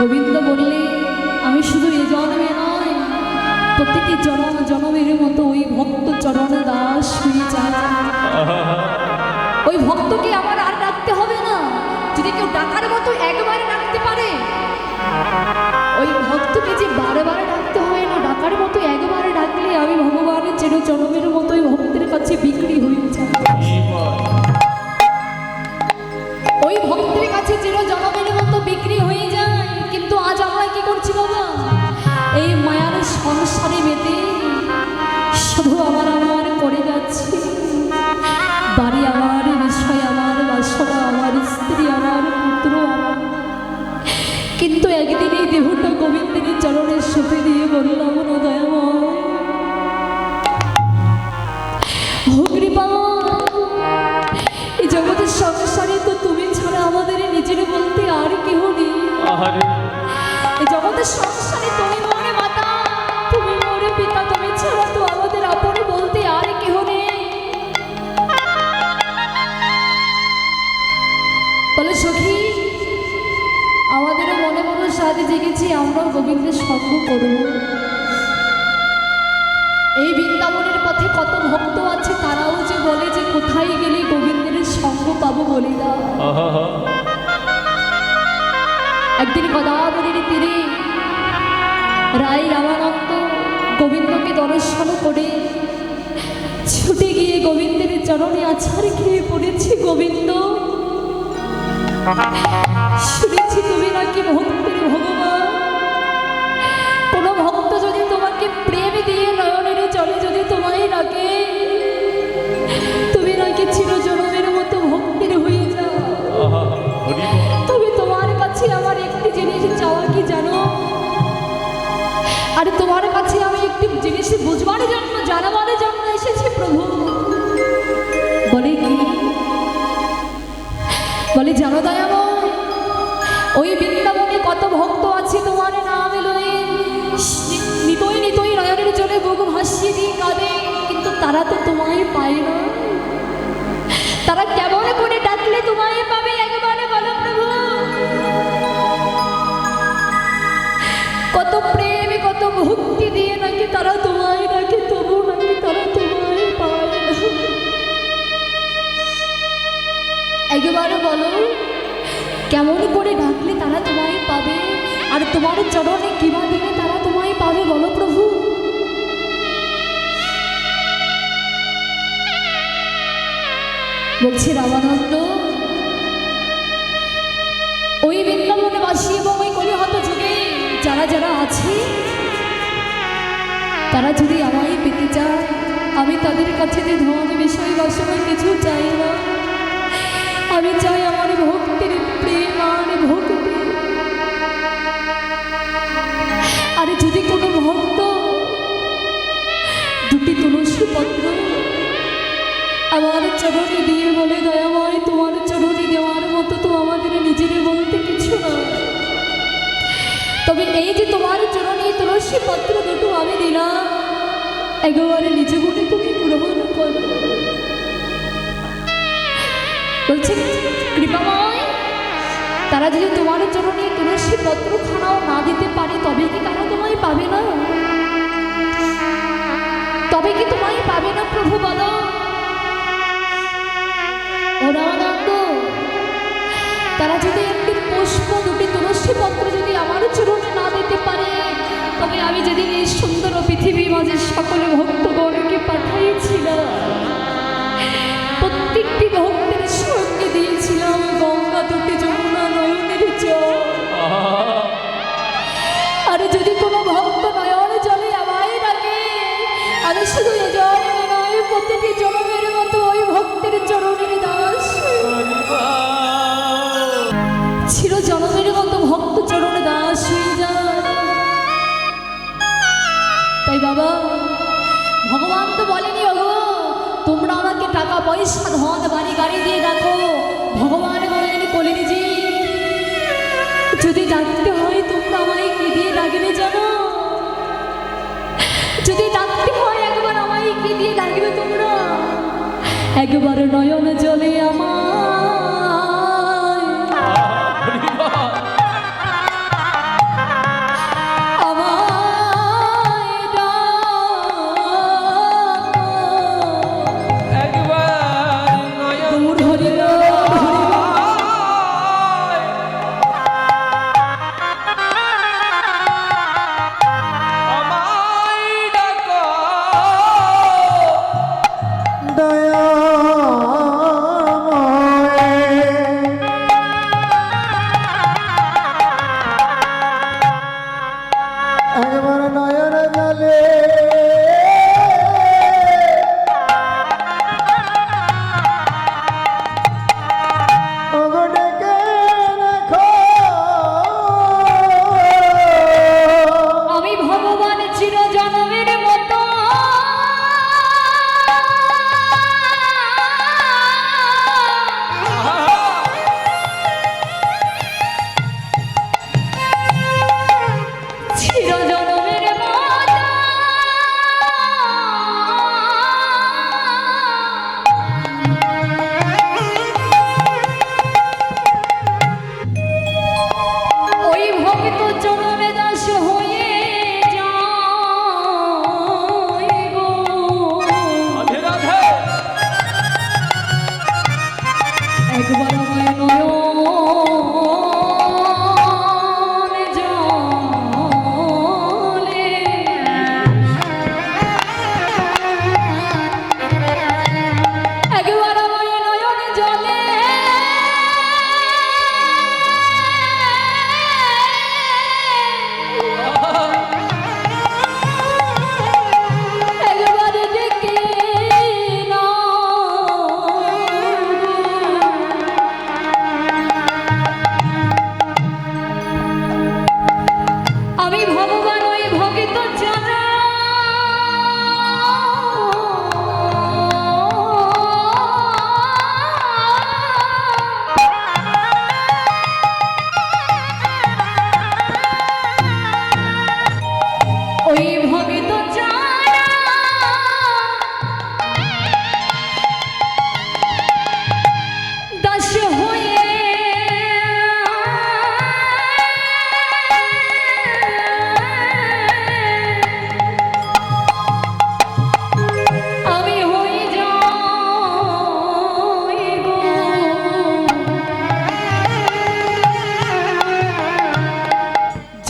গোবিন্দ বললে আমি শুধু এ জন্মে নয়, প্রতিটি জনম জনমের মতো ওই ভক্ত চরণ দাস হয়ে যায়। ওই ভক্তকে আমার আর ডাকতে হবে না। যদি কেউ ডাকার মতো একবারে ডাকতে পারে, ওই ভক্তকে যে বারবার ডাকতে হয় না, ডাকার মতো একবারে ডাকলে আমি ভগবানের চির জনমের মতো ওই ভক্তের কাছে বিক্রি হয়ে যায়। ওই ভক্তের কাছে চির জনমের মতো বিক্রি হয়ে যায়। কিন্তু আজ আমরা কি করছি বাবা? এই মায়ার সংসারে মেতে শুধু আমার করে যাচ্ছি। বাড়ি আমার, বিষয় আমার, বাসনা আমার, স্ত্রী আমার, পুত্র আমার। কিন্তু একদিন এই দেহটা গোবিন্দের চরণের সুপে দিয়ে বললাম না দয়াময়, এই জগতের সংসারে তো তুমি ছাড়া আমাদের নিজের বলতে আর কেউ নেই। এই জগতের সংসারে তুমি মোরে মাতা, তুমি মোরে পিতা, তুমি ছাড়া তো আমাদের আপন বলতে আর কেউ নেই। বলে সখী, আমাদেরও মনে মনে সাথে জেগেছি, আমরাও গোবিন্দের সঙ্গ করব। এই বৃন্দাবনের পথে কত ভক্ত আছে, তারাও যে বলে যে কোথায় গেলে গোবিন্দের সঙ্গ পাবো বলে দাও। একদিন গোদাবরীর তীরে রায় রামানন্দ গোবিন্দকে দর্শন করে ছুটে গিয়ে গোবিন্দের চরণে আছাড় খেয়ে পড়েছে। গোবিন্দ, শুনেছি তুমি নাকি ভক্তের ভগবান। কোনো ভক্ত যদি তোমাকে প্রেম দিয়ে নয়নের জলে যদি তোমায় ডাকে, তুমি নাকি চিরজনমের মতো ভক্তের হয়ে যাও। তবে তোমার কাছে আমার একটি জিনিস চাওয়া কি জানো? আর তোমার কাছে আমি একটি জিনিস বুঝবার জন্য, জানাবার জন্য এসেছি প্রভু। বলে কি? বলে জানো দয়াময়, ওই বৃন্দাবনে কত ভক্ত আছে তোমার নাম লয়ে নিতই নিতই নয়নের জলে বুক ভাসিয়ে দিয়ে কাঁদে, কিন্তু তারা তো তোমায় পায় না। তারা কেমন করে ডাকলে তোমায় পাবে একবারে বলো প্রভু। কত প্রেম, কত ভক্তি দিয়ে নাকি তারা তোমায় ডাকে, তবু নাকি তারা তোমায় পায় না। একবারে বলো, কেমন করে ডাকলে তারা তোমায় পাবে, আর তোমার চরণে কিবা দিলে তারা তোমায় পাবে বলো প্রভু। বলছি রামানন্দ, ওই বৃন্দাবনবাসী এবং ওই কলিহত যুগে যারা যারা আছে, তারা যদি আমায় পেতে চায়, আমি তাদের কাছে যে ধন বিষয় বাসনা কিছু চাই না। আমি চাই আমার ভক্তির প্রেম আর ভক্তি। আর যদি কোনো ভক্ত দুটি তুলসী পত্র আমার চরণে দিয়ে বলে দয়াময়, তোমার চরণে দেওয়ার মতো তো আমাদের নিজের বলতে কিছু না, তবে এই যে তোমার চরণে তুলসী পত্র দুটো আমি দিলাম, একেবারে নিজে বলে তুমি গ্রহণ করো। বলছে কৃপাময়, তারা যদি তোমার চরণে তুলসী পত্র খানাও না দিতে পারে, তবে কি তারা তোমায় পাবে না? তবে কি তোমায় পাবে না প্রভু বলো? ও রামানন্দ, তারা যদি একটি পুষ্প, দুটি তুলসী পত্র যদি আমার চরণে না দিতে পারে, তবে আমি যেদিন এই সুন্দর পৃথিবীর মাঝে সকলে ভক্তগণকে পাঠাইছিলাম, প্রত্যেকটি ভক্তের সঙ্গে দিয়েছিলাম গঙ্গা দুটি যমুনা নয়নের জল। আর যদি কোনো ভক্ত নয়ন জলে আমায় ডাকে, আমি শুধু এ জন্মে নয়, প্রতিটি জন্মের মতো ওই ভক্তের চরণের দাস, চির জন্মের মতো ভক্ত চরণে দাস হয়ে যায়। তাই বাবা, ভগবান তো বলেনি ওগো তোমরা আমাকে টাকা পয়সা ধন বাড়ি গাড়ি দিয়ে ডাকো। ভগবান বলেন কলিজি, যদি ডাকতে হয় তোমরা আমায় কি দিয়ে ডাকবে জানো? যদি ডাকতে হয় একবার আমায় কি দিয়ে ডাকবে তোমরা? একবার নয়ন জলে আমার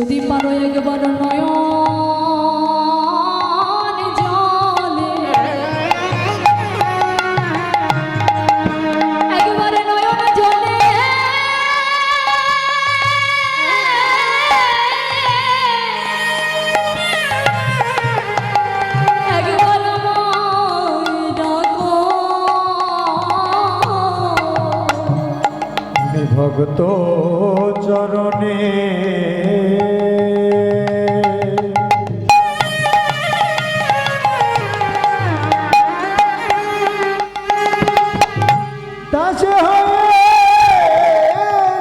যদি পারো একবার নয়ন জলে একবার নয়ন জলে একবার আমায় ডাকো ভক্ত চরণে দাস হয়ে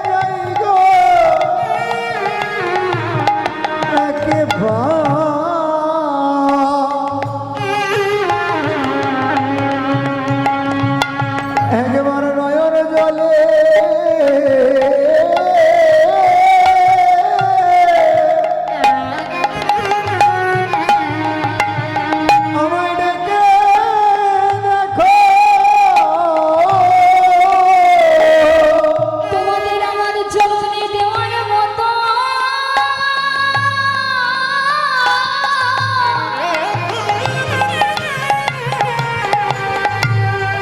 যাই গো একবার নয়ন জলে আমায় ডেকে দেখো তোমাদের আমার জননী দেওয়ার মতো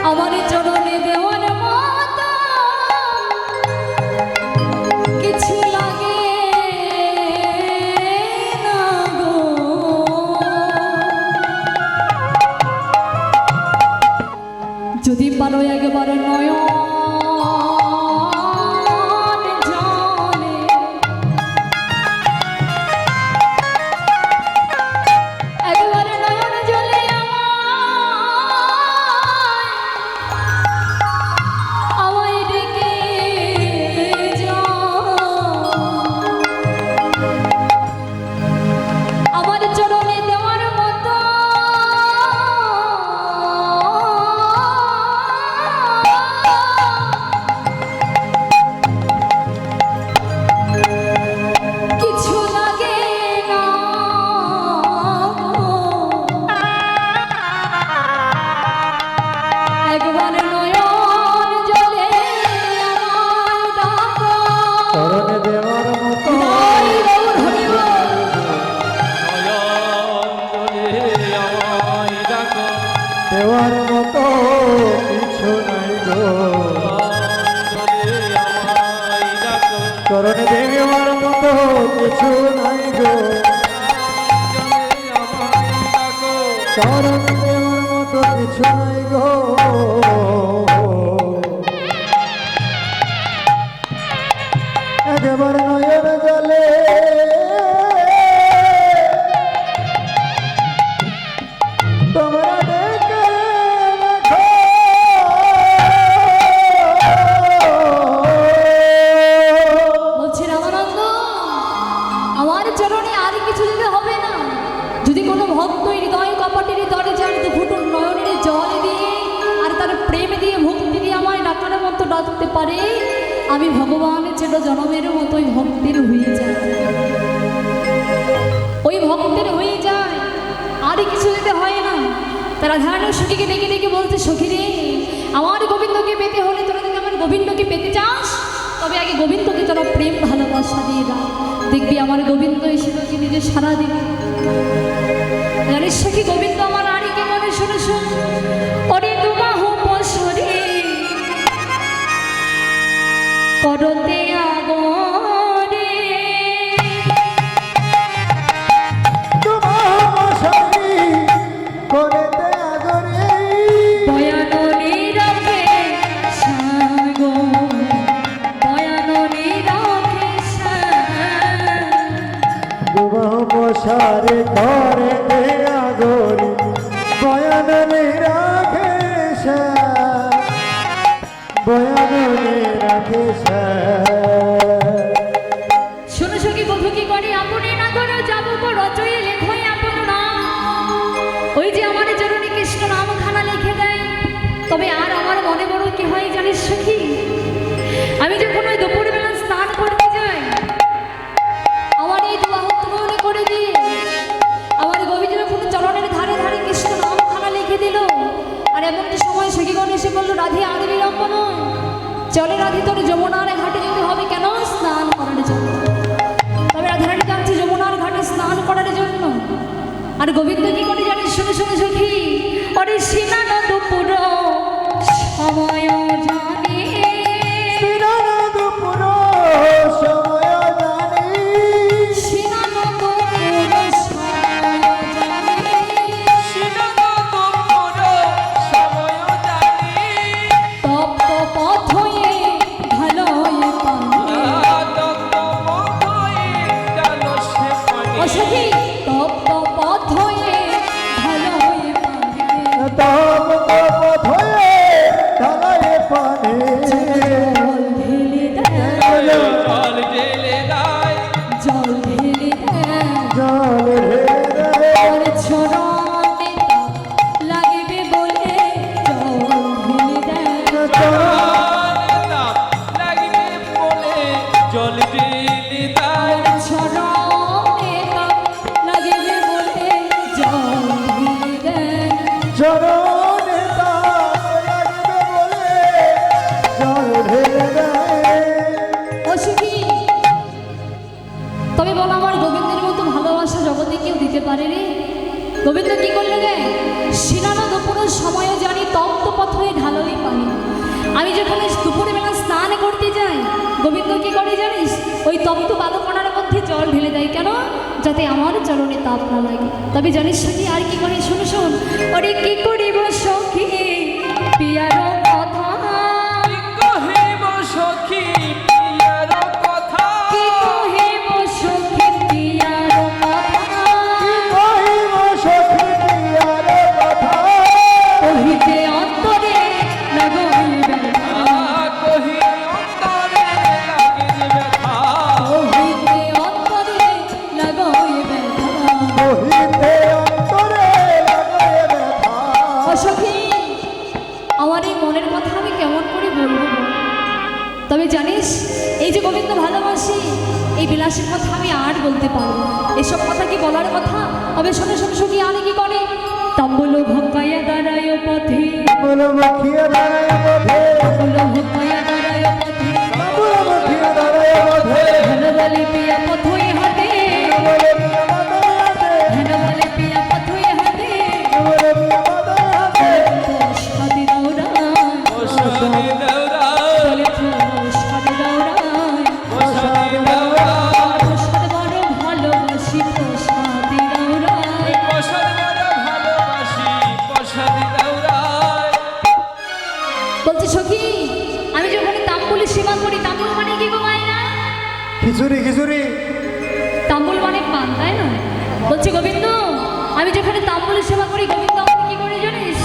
আমার জননী দেওয়ার মতো কিছু লাগে না গো যদি পারো একবার নয়ন জলে একবার নয়ন জলে আমায় ডেকে যাও আমার চরণে দেওয়ার মতো কিছু লাগে না গো। একবার নয়ন জলে আমায় ডাকো চরণে দেওয়ার মতো হরি গৌর হরি বল। দেওয়ার মতো কিছু নাই গো চরণে দেওয়ার মতো কিছু নাই গো চরণে দেওয়ার মতো কিছু নাই গো একবার নয়ন জলে তোমরা ডেকে দেখো বলছি রামানন্দ আমার চরণে আর কিছু দিতে হবে না যদি কোনো ভক্ত হৃদয় কপটের দরে যার দুফুটুর নয়নের জল দিয়ে আর তার প্রেম দিয়ে ভক্তি দিয়ে আমায় ডাকার মতো ডাকতে পারে আমি ভগবানের ছিল জনমের মতোই ভক্তের হয়ে যায় ওই ভক্তের হয়ে যায় আর কিছু দিতে হয় না তারা ধারণা সখীকে ডেকে ডেকে বলতে সখী রে আমার গোবিন্দকে পেতে হলে তোরা যদি আমার গোবিন্দকে পেতে চাস তবে আগে গোবিন্দকে তোরা প্রেম ভালোবাসা দিয়ে দাও দেখবি আমার গোবিন্দ এসে তোকে নিজে সারা দিবে জানিস সখী গোবিন্দ আমার আড়িকে মনে শুনে শুন ওরে দুবাহু পশরে করতে আগরে করেতে আগরে বয়াননি রাখে সাগো বয়াননি রাখে দুবাহ মশারে করেতে আগরে বয়ান রাখে বয়ান রাখে শোনো সখী বধূ কি করে আপনি না করে যাবো গো রচয়ে লেখই আপন না ওই যে আমার জননী কৃষ্ণ নামখানা লিখে দেয় তবে আর আমার মনে বড় কি হয় জানিস সখী আমি যখন ওই দুপুরবেলা স্নান করতে যাই আমার এই দুবাহু তুলনা করে দিয়ে আমার গোবিন্দ যখন চরণের ধারে ধারে কৃষ্ণ নামখানা লিখে দিল আর এমন সময় সখীগণ এসে বললো রাধে আর বিলম্ব নয় চলে রাধে তোর যমুনার ঘাটে যেতে হবে কেন স্নান করার জন্য তবে রাধারানী জানছি আর গোবিন্দ কি করে জানিস? শুনে শুনে সখী, ওরে সিনানন্দ পুরো সময় জানে, শ্রীরামপুর সময় জানি, সিনানন্দ পুরো সময় জানে, তপ্ত পথ হয়ে ভালোয় পানে, ও সখী তপ্ত পথ হয়ে ভালোয় পানে, তব পথ হয়ে ঢালায় পানে, জল ঢেলে দেয়, জল ঢেলে দেয়, জল ঢেলে আর ছড়ানে লাগবে বলে জল ঢেলে দেয়, আর ছড়ানে লাগবে বলে জল ঢেলে দেয়। চরণে তাপ লাগবে বলে জল ঢেলে দেয়। ও সখী, তবে বল আমার গোবিন্দের মতো ভালোবাসা জগতে কেউ দিতে পারে রে? গোবিন্দ কি করলে রে? সিনানো দুপুরের সময়ও জানি, তপ্ত পথ হয়ে ঢাললে পানি। আমি যখন দুপুরে বেলা স্নান করতে যাই, গোবিন্দ কি করে জানিস? ওই তপ্ত বালুকণার মধ্যে জল ঢেলে দেয়। কেন? যাতে আমার চরণে তাপ না লাগে। তবে জানিস সখী আর কি করে? শোন শোন, ওরে কি করিব সখী পিয়ার কথা, কি কহিব সখী পিয়ার কথা, কহিব সখী আর কথা, কহিতে অন্তরে লাগই ব্যথা, কহিতে অন্তরে লাগই ব্যথা। কহিতে অন্তরে লাগায় ব্যথা। ও সখী, আমার এই মনের কথা আমি কেমন করে বলবো বল? তবে জানিস এই যে গোবিন্দ ভালোবাসি, এই বিলাসের কথা আমি আর বলতে পারবো না। এসব কথা কি বলার কথা? তবে শোনে শোনে সখী আনে কি করে? তাম্বুল ভক্কাইয়া দাঁড়ায় পথে, বলো মুখিয়া দাঁড়ায় পথে, তাম্বুল ভক্কাইয়া দাঁড়ায় পথে, বলো মুখিয়া দাঁড়ায় পথে, হেন বলে পিয়া পথই হাতে, বলো পিয়া মাতার হাতে, হেন বলে পিয়া পথই হাতে, বলো পিয়া মাতার হাতে, সাদি দৌড়ায়, বলে সাদি দৌড়ায়, প্রসাদ দাও, প্রসাদ বড় ভালোবাসি, প্রসাদি দৌড়ায়। বলছে সখী, আমি যখন তাম্বুল সেবা করি, তাম্বুল মানে কি গো মায়েরা? খিচুড়ি খিচুড়ি, তাম্বুল মানে পান, তাই না? বলছে গোবিন্দ, আমি যখন তাম্বুল সেবা করি, গোবিন্দ আমাকে কি করে জানিস?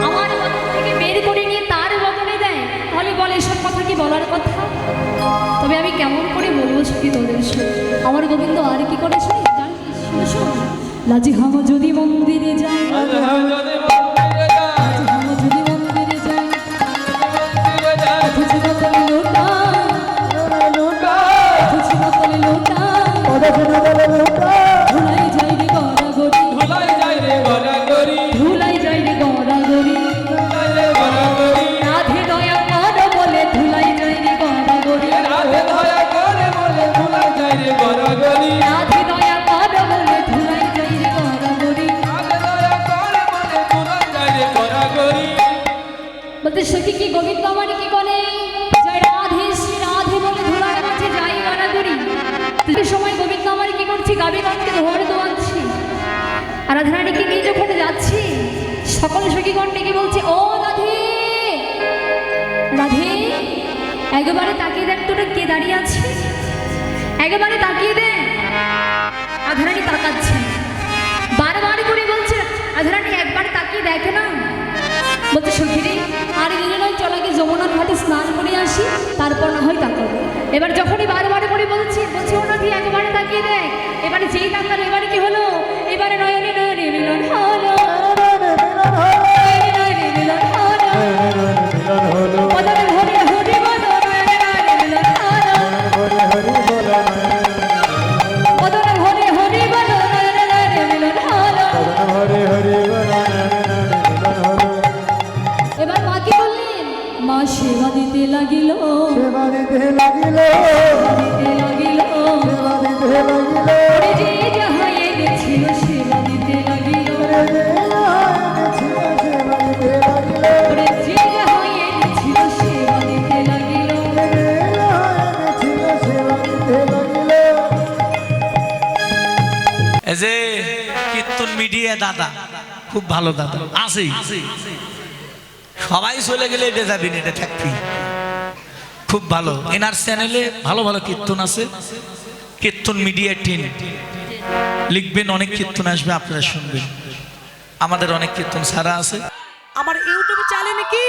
আমার বদন থেকে বের করে নিয়ে তার বদনে দেয়। তাহলে বলে এসব কথা কি বলার কথা? তবে আমি কেমন করে বলবো সখী তোদের সাথে? আমার গোবিন্দ আর কি করে শুনিস জানিস? শুনে শোন, লাজি হাম যদি মন্দিরে যাই, লাজি হাম যদি মন্দিরে যাই, অথচ নকলে লোটাই, অথচ নকলে লোটাই, পদচিহ্ন দলে লুকা, ধুলাই যাই রে গড়াগড়ি, ধুলাই যাই রে গড়াগড়ি, রাধে দয়া কর বলে ধুলাই যাই রে গড়াগড়ি, রাধে দয়া কর বলে ধুলাই যাই রে গড়াগড়ি। বলতে সখী কি গোবিন্দ আমার কি করে? জয় রাধে শ্রী রাধে বলে ধুলার মাঝে যাই গড়াগড়ি। এই সময় গোবিন্দ আমার কি করছি? গাবিগণকে ধর দোয়াচ্ছি। আর রাধারানীকে নিয়ে যখন যাচ্ছি, সকল সখীগণ ডেকে বলছে, ও রাধে রাধে, একবারে তাকিয়ে দেখ তোরা কে দাঁড়িয়ে আছে, একবারে তাকিয়ে দে। রাধারানী তাকাচ্ছে, বারবার করে বলছে রাধারানী একবার তাকিয়ে দেখে না। বলছে সখীরে আর গেলে নয়, চল আগে যমুনার ঘাটে স্নান করে আসি, তারপর না হয় তাকাবো। এবার যখনই বারবার করে বলছে ও নাকি একবারে তাকিয়ে দেখ। এবারে যেই তাকালো, এবারে কি হলো? এবারে নয়নে নয়নে মিলন হলো, নয়নে নয়নে মিলন হলো, বদনে ভরে হরি বলো, নয়নে নয়নে মিলন হলো, বদনে ভরে হরি বলো, নয়নে নয়নে মিলন হলো। এবার মা কি বললেন? মা সেবা দিতে লাগিল, সেবা দিতে লাগিল, দিতে লাগিল, সেবা দিতে লাগিল, ওরে যে যাহাই এই যে কীর্তন মিডিয়া দাদা, খুব ভালো দাদা আছেই, সবাই চলে গেলে এটা যাবি না, এটা থাকবি, খুব ভালো। এনার চ্যানেলে ভালো ভালো কীর্তন আছে, কীর্তন মিডিয়া টিম লিখবেন, অনেক কীর্তন আসবে, আপনারা শুনবেন। আমাদের অনেক কীর্তন ছাড়া আছে। আমার ইউটিউবে চ্যানেলে কি